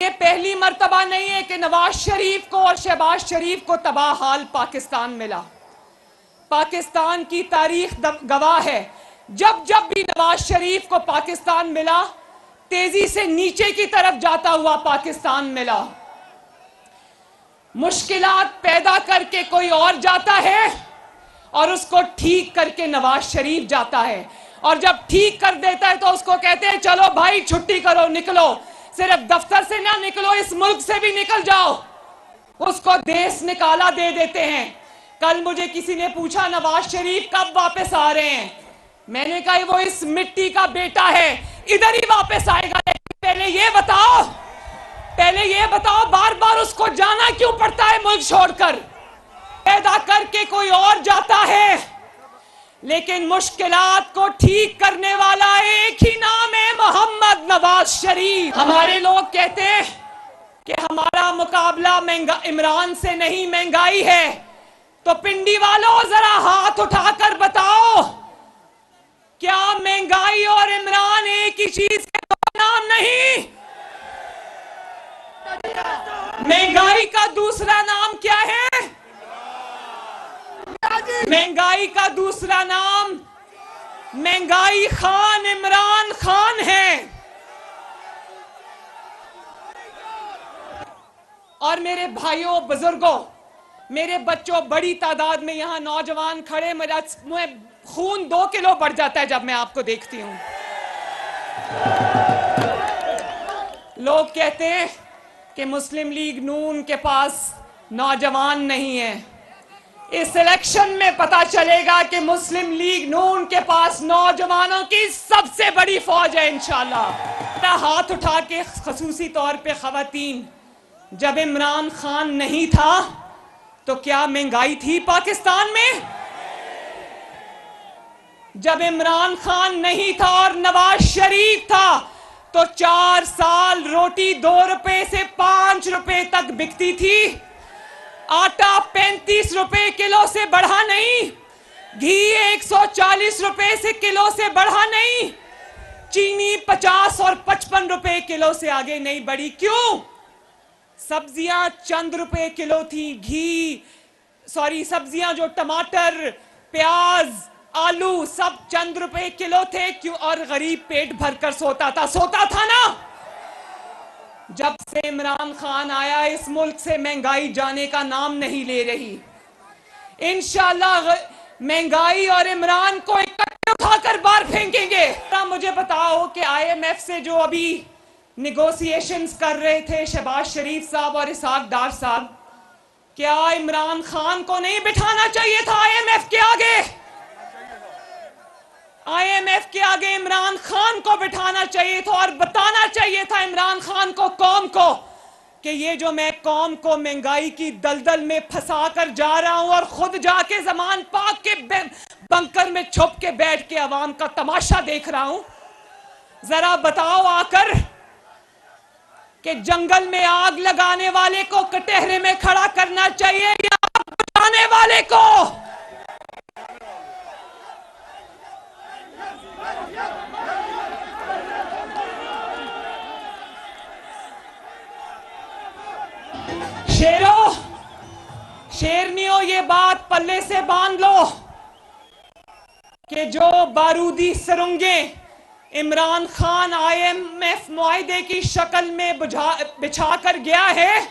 ये पहली मर्तबा नहीं है कि नवाज शरीफ को और शहबाज शरीफ को तबाह हाल पाकिस्तान मिला। पाकिस्तान की तारीख गवाह है, जब जब भी नवाज शरीफ को पाकिस्तान मिला, तेजी से नीचे की तरफ जाता हुआ पाकिस्तान मिला। मुश्किलात पैदा करके कोई और जाता है और उसको ठीक करके नवाज शरीफ जाता है, और जब ठीक कर देता है तो उसको कहते हैं चलो भाई छुट्टी करो, निकलो, सिर्फ दफ्तर से ना निकलो, इस मुल्क से भी निकल जाओ। उसको देश निकाला दे देते हैं। कल मुझे किसी ने पूछा नवाज शरीफ कब वापस आ रहे हैं, मैंने कहा वो इस मिट्टी का बेटा है, इधर ही वापस आएगा। पहले ये बताओ बार बार उसको जाना क्यों पड़ता है मुल्क छोड़कर? पैदा करके कोई और जाता है, लेकिन मुश्किलात को ठीक करने वाला एक ही नाम है, मोहम्मद नवाज शरीफ। हमारे लोग कहते हैं कि हमारा मुकाबला इमरान से नहीं महंगाई है, तो पिंडी वालों जरा हाथ उठाकर बताओ, क्या महंगाई और इमरान एक ही चीज के दो नाम नहीं? महंगाई का दूसरा नाम क्या है? महंगाई का दूसरा नाम महंगाई खान इमरान खान है। और मेरे भाइयों, बुजुर्गों, मेरे बच्चों, बड़ी तादाद में यहां नौजवान खड़े, मेरा खून 2 किलो बढ़ जाता है जब मैं आपको देखती हूं। लोग कहते हैं कि मुस्लिम लीग नून के पास नौजवान नहीं है। इस इलेक्शन में पता चलेगा कि मुस्लिम लीग नून के पास नौजवानों की सबसे बड़ी फौज है इंशाल्लाह। हाथ उठा के खसूसी तौर पे खवातीन, जब इमरान खान नहीं था तो क्या महंगाई थी पाकिस्तान में? जब इमरान खान नहीं था और नवाज शरीफ था तो 4 साल रोटी 2 रुपए से 5 रुपए तक बिकती थी। आटा 35 रुपए किलो से बढ़ा नहीं, घी 140 रुपए से किलो से बढ़ा नहीं, चीनी 50 और 55 रुपए किलो से आगे नहीं बढ़ी। क्यों? सब्जियां चंद रुपए किलो थी, सब्जियां जो टमाटर, प्याज, आलू सब चंद रुपए किलो थे। क्यों? और गरीब पेट भरकर सोता था ना। जब से इमरान खान आया, इस मुल्क से महंगाई जाने का नाम नहीं ले रही। इंशाल्लाह महंगाई और इमरान को इकट्ठे उठाकर बाहर फेंकेंगे। मुझे बताओ कि IMF से जो अभी निगोशिएशंस कर रहे थे शहबाज शरीफ साहब और इसहाक डार साहब, क्या इमरान खान को नहीं बिठाना चाहिए था IMF के आगे? IMF के आगे इमरान खान को बिठाना चाहिए था और बताना चाहिए था इमरान खान को, कौम को, कि ये जो मैं कौम को महंगाई की दलदल में फंसा कर जा रहा हूं और खुद जाके ज़मान पाक के बंकर में छुप के बैठ के अवाम का तमाशा देख रहा हूं, जरा बताओ आकर कि जंगल में आग लगाने वाले को कटहरे में खड़ा करना चाहिए या आग बुझाने वाले को? शेरनियों, ये बात पल्ले से बांध लो कि जो बारूदी सुरंगें इमरान खान IMF मुआहदे की शक्ल में बिछा कर गया है,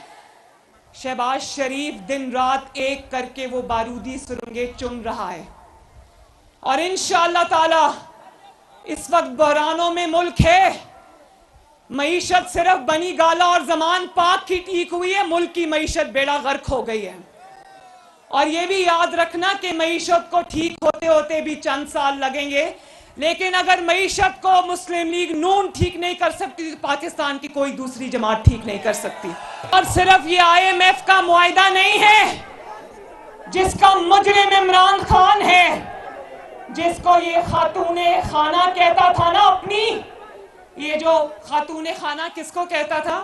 शहबाज शरीफ दिन रात एक करके वो बारूदी सुरंगें चुन रहा है। और इंशाअल्लाह ताला इस वक्त बहरानों में मुल्क है। मईशत सिर्फ बनी गाला और ज़मान पाक की ठीक हुई है, मुल्क की मईशत बेड़ा गर्क हो गई है। और ये भी याद रखना कि मईशत को ठीक होते होते भी चंद साल लगेंगे, लेकिन अगर मईशत को मुस्लिम लीग नून ठीक नहीं कर सकती तो पाकिस्तान की कोई दूसरी जमात ठीक नहीं कर सकती। और सिर्फ ये IMF का मुआहदा नहीं है जिसका मुजरिम इमरान खान है, जिसको ये खातूने खाना कहता था ना अपनी, ये जो खातूने खाना किसको कहता था?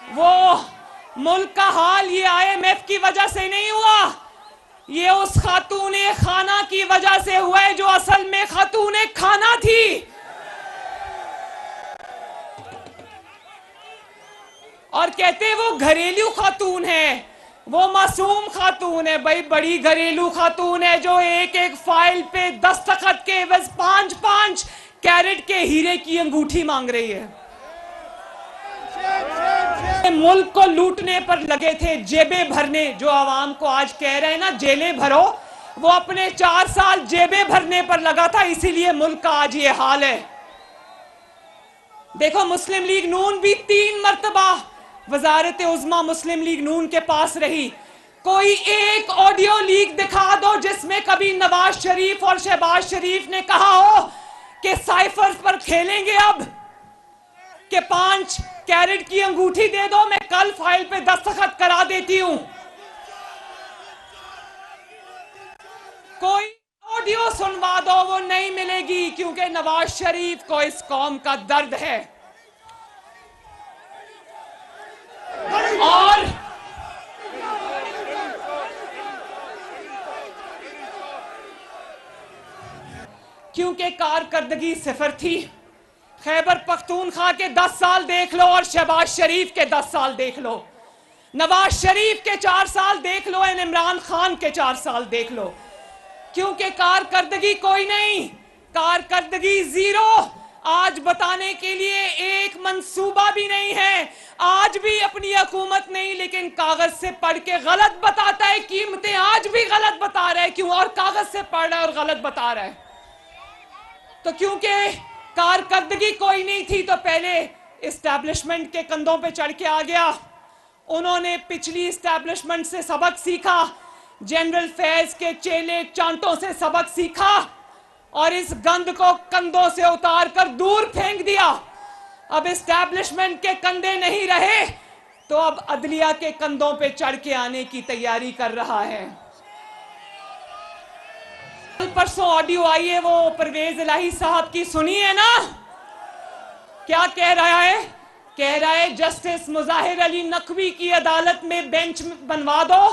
वो मुल्क का हाल ये IMF की वजह से नहीं हुआ, ये उस खातूने खाना की वजह से हुआ है जो असल में खातूने खाना थी। और कहते वो घरेलू खातून है, वो मासूम खातून है। भाई बड़ी घरेलू खातून है जो एक एक फाइल पे दस्तखत के एवज 5-5 कैरेट के हीरे की अंगूठी मांग रही है। मुल्क को लूटने पर लगे थे, जेबें भरने। जो आवाम को आज कह रहे हैं ना जेलें भरो, वो अपने 4 साल जेबें भरने पर लगा था, इसीलिए मुल्क का आज ये हाल है। देखो मुस्लिम लीग नून भी 3 मरतबा वजारत उज़्मा मुस्लिम लीग नून के पास रही। कोई एक ऑडियो लीक दिखा दो जिसमें कभी नवाज शरीफ और शहबाज शरीफ ने कहा हो कि साइफर पर खेलेंगे अब, कि 5 कैरेट की अंगूठी दे दो, मैं कल फाइल पे दस्तखत करा देती हूं। कोई ऑडियो सुनवा दो, वो नहीं मिलेगी, क्योंकि नवाज शरीफ को इस कौम का दर्द है। और क्योंकि कारकर्दगी सिफर थी। खैबर पख्तूनख्वा के 10 साल देख लो और शहबाज शरीफ के 10 साल देख लो, नवाज शरीफ के 4 साल देख लो, इमरान खान के 4 साल देख लो। क्योंकि कारकर्दगी कोई नहीं, कारकर्दगी जीरो। आज बताने के लिए एक मंसूबा भी नहीं है। आज भी अपनी हुकूमत नहीं, लेकिन कागज से पढ़ के गलत बताता है। कीमतें आज भी गलत बता रहा है, क्यों? और कागज से पढ़ रहा है और गलत बता रहा है। तो क्योंकि कारकर्दगी कोई नहीं थी, तो पहले इस्टेब्लिशमेंट के कंधों पे चढ़ के आ गया। उन्होंने पिछली इस्टेब्लिशमेंट से सबक सीखा, जनरल फैज के चेले चांटों से सबक सीखा, और इस गंद को कंधों से उतार कर दूर फेंक दिया। अब इस्टेब्लिशमेंट के कंधे नहीं रहे, तो अब अदलिया के कंधों पे चढ़ के आने की तैयारी कर रहा है। परसों ऑडियो आई है, वो परवेज इलाही साहब की सुनी है ना? क्या कह रहा है? कह रहा है जस्टिस मुजाहिर अली नकवी की अदालत में बेंच बनवा दो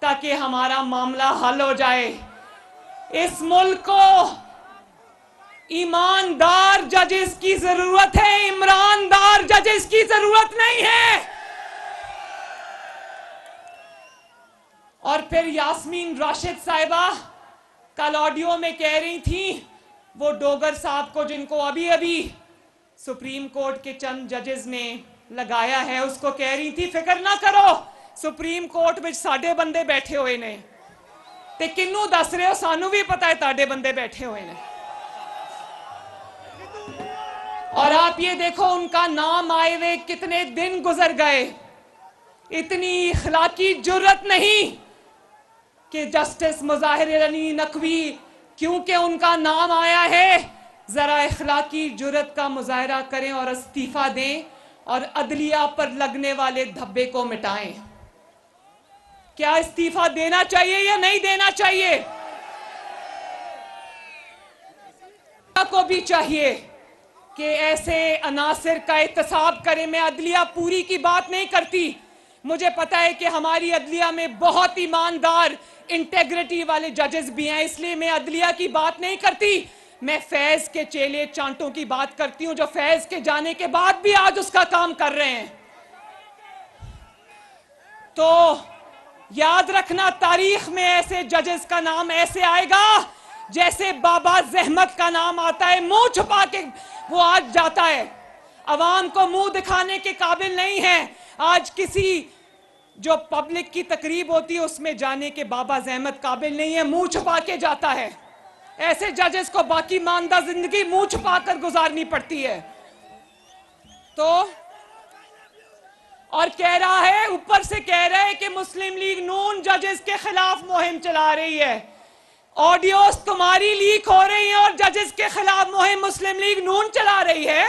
ताकि हमारा मामला हल हो जाए। इस मुल्क को ईमानदार जजेस की जरूरत है, इमरानदार जजेस की जरूरत नहीं है। और फिर यास्मीन राशिद साहिबा कल ऑडियो में कह रही थी, वो डोगर साहब को जिनको अभी अभी सुप्रीम कोर्ट के चंद जजेस ने लगाया है, उसको कह रही थी फिक्र ना करो, सुप्रीम कोर्ट में साडे बंदे बैठे हुए ने। ते किन्नू दस रहे हो? सानू भी पता है ताडे बंदे बैठे हुए ने। और आप ये देखो उनका नाम आए हुए कितने दिन गुजर गए। इतनी इखलाकी जुर्रत नहीं कि जस्टिस मुजाहिर अली नकवी, क्योंकि उनका नाम आया है, जरा इखलाकी जुर्रत का मुजाहरा करें और इस्तीफा दें और अदलिया पर लगने वाले धब्बे को मिटाएं। क्या इस्तीफा देना चाहिए या नहीं देना चाहिए? को भी चाहिए कि ऐसे अनासिर का एहतसाब करें। मैं अदलिया पूरी की बात नहीं करती, मुझे पता है कि हमारी अदलिया में बहुत ईमानदार इंटेग्रिटी वाले जजेस भी हैं, इसलिए मैं अदलिया की बात नहीं करती। मैं फैज के चेले चांटों की बात करती हूं, जो फैज के जाने के बाद भी आज उसका काम कर रहे हैं। तो याद रखना, तारीख में ऐसे जजेस का नाम ऐसे आएगा जैसे बाबा जहमत का नाम आता है, मुंह छुपा के वो आज जाता है, अवाम को मुंह दिखाने के काबिल नहीं है। आज किसी जो पब्लिक की तकरीब होती है उसमें जाने के बाबा जहमत काबिल नहीं है, मुंह छुपा के जाता है। ऐसे जजेस को बाकी मानदा जिंदगी मुंह छुपा कर गुजारनी पड़ती है। तो और कह रहा है, ऊपर से कह रहा है कि मुस्लिम लीग नून जजेस के खिलाफ मुहिम चला रही है। ऑडियोस तुम्हारी लीक हो रही है और जजेस के खिलाफ मुहिम मुस्लिम लीग नून चला रही है।